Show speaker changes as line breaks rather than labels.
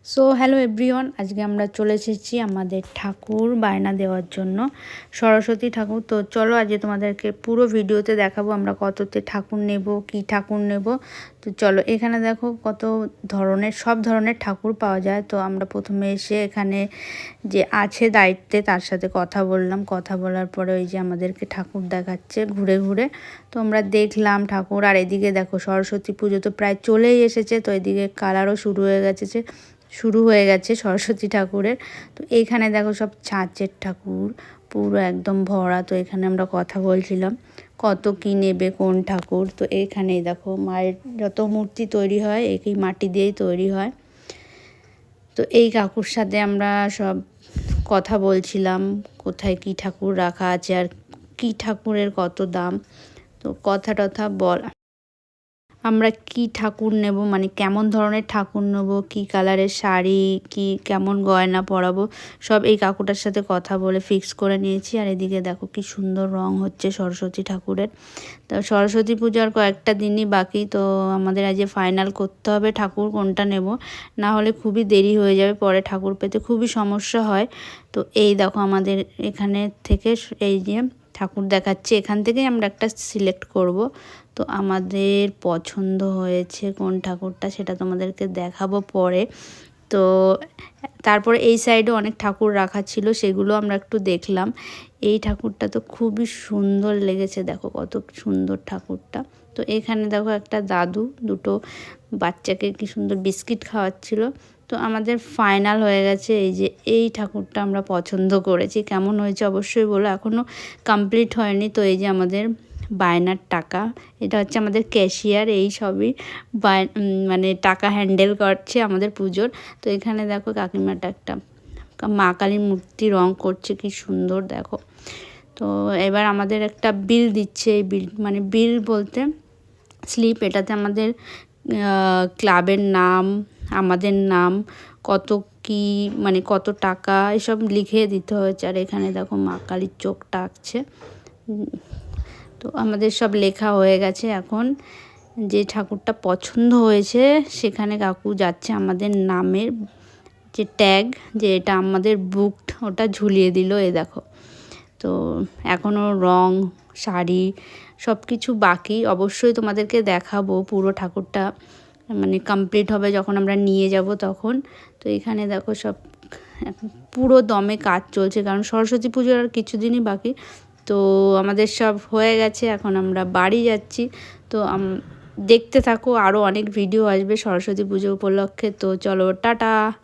So hello everyone, আজকে আমরা চলে এসেছি আমাদের ঠাকুর বায়না দেওয়ার জন্য, সরস্বতী ঠাকুর। তো চলো আজকে তোমাদেরকে পুরো ভিডিওতে দেখাবো আমরা কততে ঠাকুর নেব, কি ঠাকুর নেব। তো চলো, এখানে দেখো কত ধরনের, সব ধরনের ঠাকুর পাওয়া যায়। তো আমরা প্রথমে এসে এখানে যে আছে দায়িত্বে তার সাথে কথা বললাম, কথা বলার পরে ওই যে আমাদেরকে ঠাকুর দেখাচ্ছে ঘুরে ঘুরে। তো আমরা দেখলাম ঠাকুর। আর এদিকে দেখো সরস্বতী পুজো তো প্রায় চলেই এসেছে, তো এদিকে কালারও শুরু হয়ে গেছে সরস্বতী ঠাকুরের। তো এইখানে দেখো সব ছাঁচের ঠাকুর পুরো একদম ভরা। তো এখানে আমরা কথা বলছিলাম কত কি নেবে, কোন ঠাকুর। তো এইখানেই দেখো মায়ের যত মূর্তি তৈরি হয় এই মাটি দিয়েই তৈরি হয়। তো এই কাকুর সাথে আমরা সব কথা বলছিলাম কোথায় কি ঠাকুর রাখা আছে আর কি ঠাকুরের কত দাম। তো কথা টথা আমরা কি ঠাকুর নেব, মানে কেমন ধরনের ঠাকুর নেব, কি কালারের শাড়ি, কি কেমন গয়না পরাবো, সব এই কাকুটার সাথে কথা বলে ফিক্স করে নিয়েছি। আর এদিকে দেখো কি সুন্দর রং হচ্ছে সরস্বতী ঠাকুরের। তো সরস্বতী পূজার কয়েকটা দিনই বাকি। তো আমাদের আজ ফাইনাল করতে হবে ঠাকুর কোনটা নেব, না হলে খুবই দেরি হয়ে যাবে, পরে ঠাকুর পেতে খুবই সমস্যা হয়। তো এই দেখো আমাদের এখানে থেকে এই যে ঠাকুর দেখাচ্ছে, এখান থেকেই আমরা একটা সিলেক্ট করব। তো আমাদের পছন্দ হয়েছে কোন ঠাকুরটা সেটা তোমাদেরকে দেখাবো পরে। তো তারপরে এই সাইডে অনেক ঠাকুর রাখা ছিল, সেগুলো আমরা একটু দেখলাম। এই ঠাকুরটা তো খুবই সুন্দর লেগেছে, দেখো কত সুন্দর ঠাকুরটা। তো এখানে দেখো একটা দাদু দুটো বাচ্চাকে কি সুন্দর বিস্কিট খাওয়াচ্ছিল। তো আমাদের ফাইনাল হয়ে গেছে, এই যে এই ঠাকুরটা আমরা পছন্দ করেছি। কেমন হয়েছে অবশ্যই বলো, এখনও কমপ্লিট হয়নি। তো এই যে আমাদের বায়নার টাকা, এটা হচ্ছে আমাদের ক্যাশিয়ার, এই সবই মানে টাকা হ্যান্ডেল করছে আমাদের পুজোর। তো এখানে দেখো কাকিমাটা একটা মা কালীর মূর্তি রং করছে, কি সুন্দর দেখো। তো এবার আমাদের একটা বিল দিচ্ছে, এই বিল মানে বিল বলতে স্লিপ, এটাতে আমাদের ক্লাবের নাম, আমাদের নাম, কত কি মানে কত টাকা এসব লিখে দিতে হয়েছে। আর এখানে দেখো মা কালীর চোখটা আঁকছে। তো আমাদের সব লেখা হয়ে গেছে। এখন যে ঠাকুরটা পছন্দ হয়েছে সেখানে কাকু যাচ্ছে আমাদের নামের যে ট্যাগ, যে এটা আমাদের বুকড, ওটা ঝুলিয়ে দিল। এ দেখো, তো এখনও রং, শাড়ি সব কিছু বাকি। অবশ্যই তোমাদেরকে দেখাবো পুরো ঠাকুরটা, মানে কমপ্লিট হবে যখন আমরা নিয়ে যাব তখন। তো এখানে দেখো সব পুরো দমে কাজ চলছে, কারণ সরস্বতী পুজোর আর কিছুদিনই বাকি। তো আমাদের সব হয়ে গেছে, এখন আমরা বাড়ি যাচ্ছি। তো দেখতে থাকো, আরও অনেক ভিডিও আসবে সরস্বতী পুজো উপলক্ষে। তো চলো, টাটা।